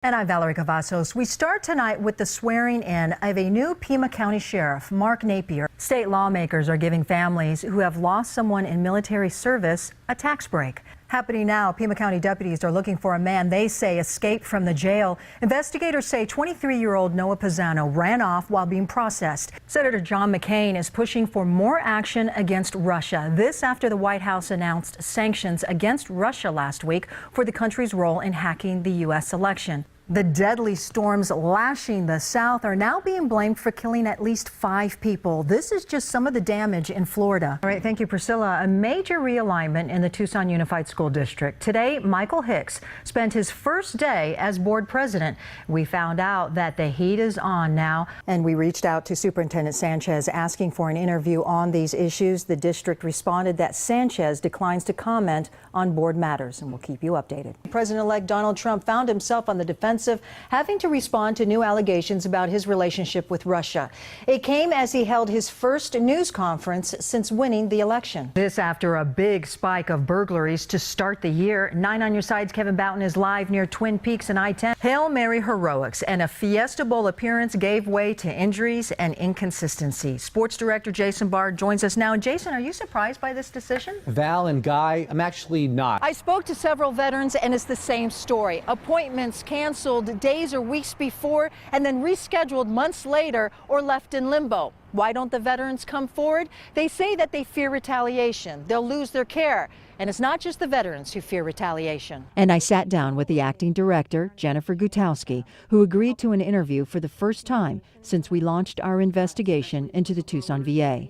And I'm Valerie Cavazos. We start tonight with the swearing in of a new Pima County Sheriff, Mark Napier. State lawmakers are giving families who have lost someone in military service a tax break. Happening now, Pima County deputies are looking for a man they say escaped from the jail. Investigators say 23-year-old Noah Pisano ran off while being processed. Senator John McCain is pushing for more action against Russia. This after the White House announced sanctions against Russia last week for the country's role in hacking the U.S. election. The deadly storms lashing the South are now being blamed for killing at least 5 people. This is just some of the damage in Florida. All right, thank you, Priscilla. A major realignment in the Tucson Unified School District. Today, Michael Hicks spent his first day as board president. We found out that the heat is on now. And we reached out to Superintendent Sanchez asking for an interview on these issues. The district responded that Sanchez declines to comment on board matters, and we'll keep you updated. President-elect Donald Trump found himself on the defensive, having to respond to new allegations about his relationship with Russia. It came as he held his first news conference since winning the election. This after a big spike of burglaries to start the year. 9 on your side's Kevin Boughton is live near Twin Peaks and I-10. Hail Mary heroics and a Fiesta Bowl appearance gave way to injuries and inconsistency. Sports director Jason Bard joins us now. And Jason, are you surprised by this decision? Val and Guy, I'm actually not. I spoke to several veterans and it's the same story. Appointments canceled days or weeks before and then rescheduled months later or left in limbo. Why don't the veterans come forward? They say that they fear retaliation. They'll lose their care. And it's not just the veterans who fear retaliation. And I sat down with the acting director, Jennifer Gutowski, who agreed to an interview for the first time since we launched our investigation into the Tucson VA.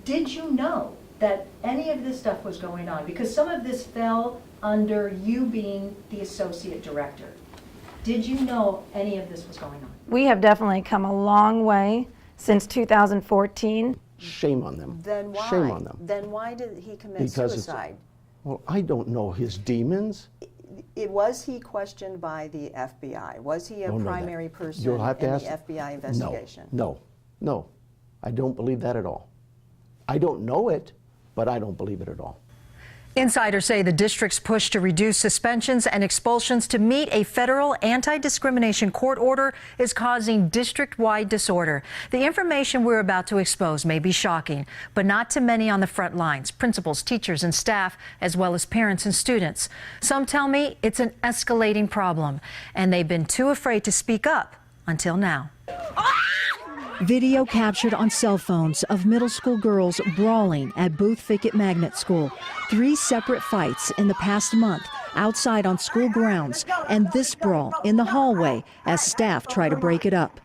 Did you know that any of this stuff was going on? Because some of this fell under you being the associate director. Did you know any of this was going on? We have definitely come a long way since 2014. Shame on them. Then why? Shame on them. Then why did he commit Because suicide? Well, I don't know his demons. Was he questioned by the FBI? Was he a Don't know that. primary person You'll have to in ask the FBI investigation? No. I don't believe that at all. I don't know it, but I don't believe it at all. Insiders say the district's push to reduce suspensions and expulsions to meet a federal anti-discrimination court order is causing district-wide disorder. The information we're about to expose may be shocking, but not to many on the front lines, principals, teachers, and staff, as well as parents and students. Some tell me it's an escalating problem, and they've been too afraid to speak up until now. Video captured on cell phones of middle school girls brawling at Booth Fickett Magnet School. 3 separate fights in the past month outside on school grounds, and this brawl in the hallway as staff try to break it up.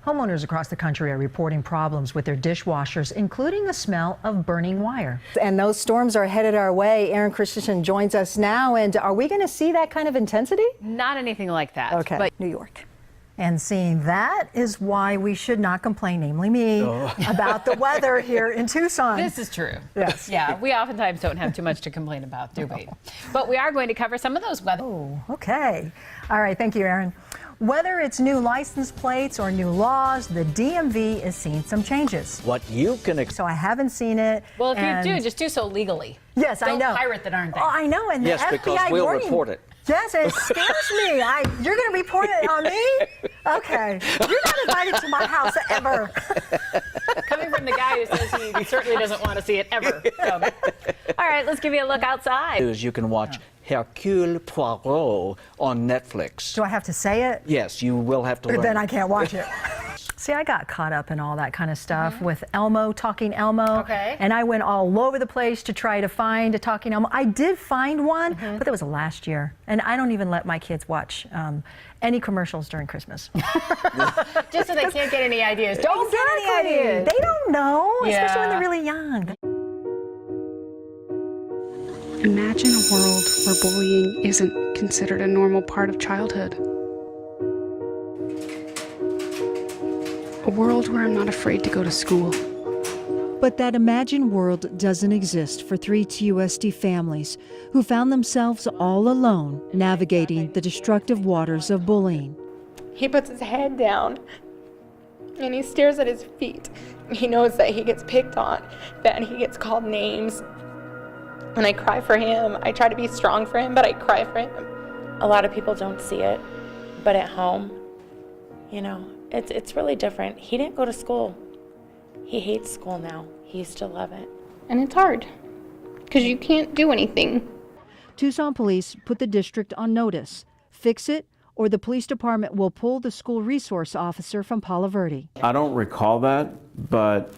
Homeowners across the country are reporting problems with their dishwashers, including the smell of burning wire. And those storms are headed our way. Aaron Christensen joins us now. And are we going to see that kind of intensity? Not anything like that. Okay. But New York. And seeing that is why we should not complain, namely me, about the weather here in Tucson. This is true. Yes. Yeah, we oftentimes don't have too much to complain about, do we? But we are going to cover some of those weather. Oh, okay. All right, thank you, Aaron. Whether it's new license plates or new laws, the DMV is seeing some changes. What you can So I haven't seen it. Well, if you do, just do so legally. Yes, I know. Don't pirate that, aren't they? Oh, I know. And Yes, the because FBI we'll warning. report it. Yes, it scares me. You're going to report it on me? Okay. You're not invited to my house ever. Coming from the guy who says he certainly doesn't want to see it ever. So. All right, let's give you a look outside. You can watch Hercule Poirot on Netflix. Do I have to say it? Yes, you will have to learn. Then I can't watch it. See, I got caught up in all that kind of stuff with Elmo, Talking Elmo. Okay. And I went all over the place to try to find a Talking Elmo. I did find one, but that was last year. And I don't even let my kids watch any commercials during Christmas. Just so they can't get any ideas. Don't get any ideas. They don't know, especially when Yeah. they're really young. Imagine a world where bullying isn't considered a normal part of childhood. A world where I'm not afraid to go to school. But that imagined world doesn't exist for 3 TUSD families who found themselves all alone navigating the destructive waters of bullying. He puts his head down and he stares at his feet. He knows that he gets picked on, that he gets called names. And I cry for him. I try to be strong for him, but I cry for him. A lot of people don't see it, but at home, you know, it's really different. He didn't go to school. He hates school now. He used to love it. And it's hard because you can't do anything. Tucson police put the district on notice. Fix it, or the police department will pull the school resource officer from Palo Verde. I don't recall that, but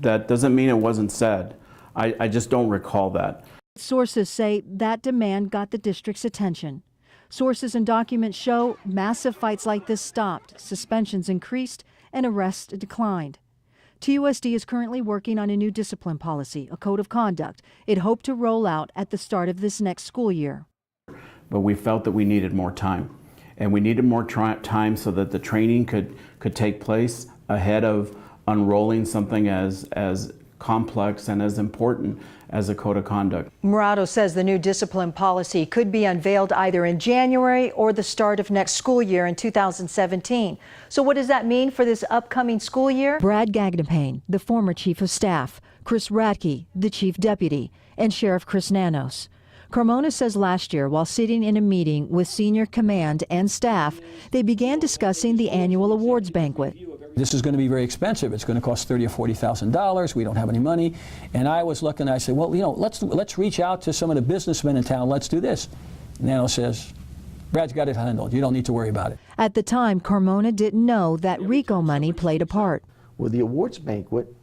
that doesn't mean it wasn't said. I just don't recall that. Sources say that demand got the district's attention. Sources and documents show massive fights like this stopped, suspensions increased, and arrests declined. TUSD is currently working on a new discipline policy, a code of conduct it hoped to roll out at the start of this next school year. But we felt that we needed more time. And we needed more time so that the training could take place ahead of unrolling something as complex and as important as a code of conduct. Murado says the new discipline policy could be unveiled either in January or the start of next school year in 2017. So what does that mean for this upcoming school year? Brad Gagnapane, the former chief of staff, Chris Radke, the chief deputy, and Sheriff Chris Nanos. Carmona says last year, while sitting in a meeting with senior command and staff, they began discussing the annual awards banquet. This is going to be very expensive. It's going to cost $30,000 or $40,000. We don't have any money. And I was looking, I said, well, you know, let's reach out to some of the businessmen in town. Let's do this. Nano says, Brad's got it handled. You don't need to worry about it. At the time, Carmona didn't know that RICO money played a part. Well, the awards banquet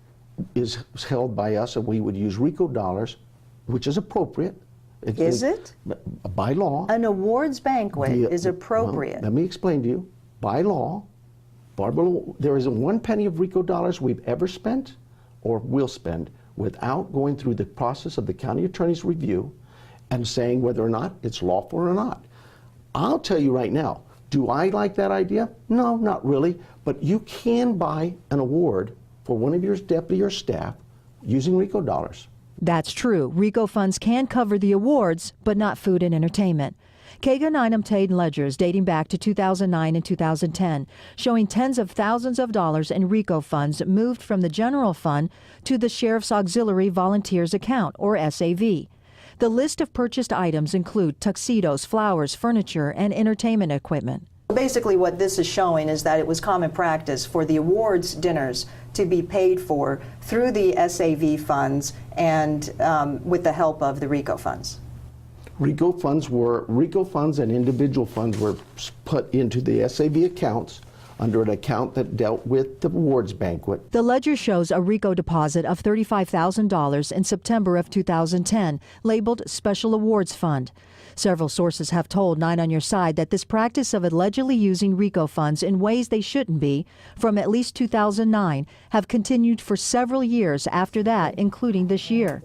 is held by us, and we would use RICO dollars, which is appropriate. Is it? By law. An awards banquet is appropriate. Well, let me explain to you. By law, Barbara, there isn't one penny of RICO dollars we've ever spent or will spend without going through the process of the county attorney's review and saying whether or not it's lawful or not. I'll tell you right now, do I like that idea? No, not really. But you can buy an award for one of your deputy or staff using RICO dollars. That's true. RICO funds can cover the awards, but not food and entertainment. Kagan obtained ledgers dating back to 2009 and 2010, showing tens of thousands of dollars in RICO funds moved from the general fund to the Sheriff's Auxiliary Volunteers Account, or SAV. The list of purchased items include tuxedos, flowers, furniture, and entertainment equipment. Basically what this is showing is that it was common practice for the awards dinners to be paid for through the SAV funds and with the help of the RICO funds. RICO funds and individual funds were put into the SAV accounts under an account that dealt with the awards banquet. The ledger shows a RICO deposit of $35,000 in September of 2010, labeled Special Awards Fund. Several sources have told 9 on Your Side that this practice of allegedly using RICO funds in ways they shouldn't be, from at least 2009, have continued for several years after that, including this year.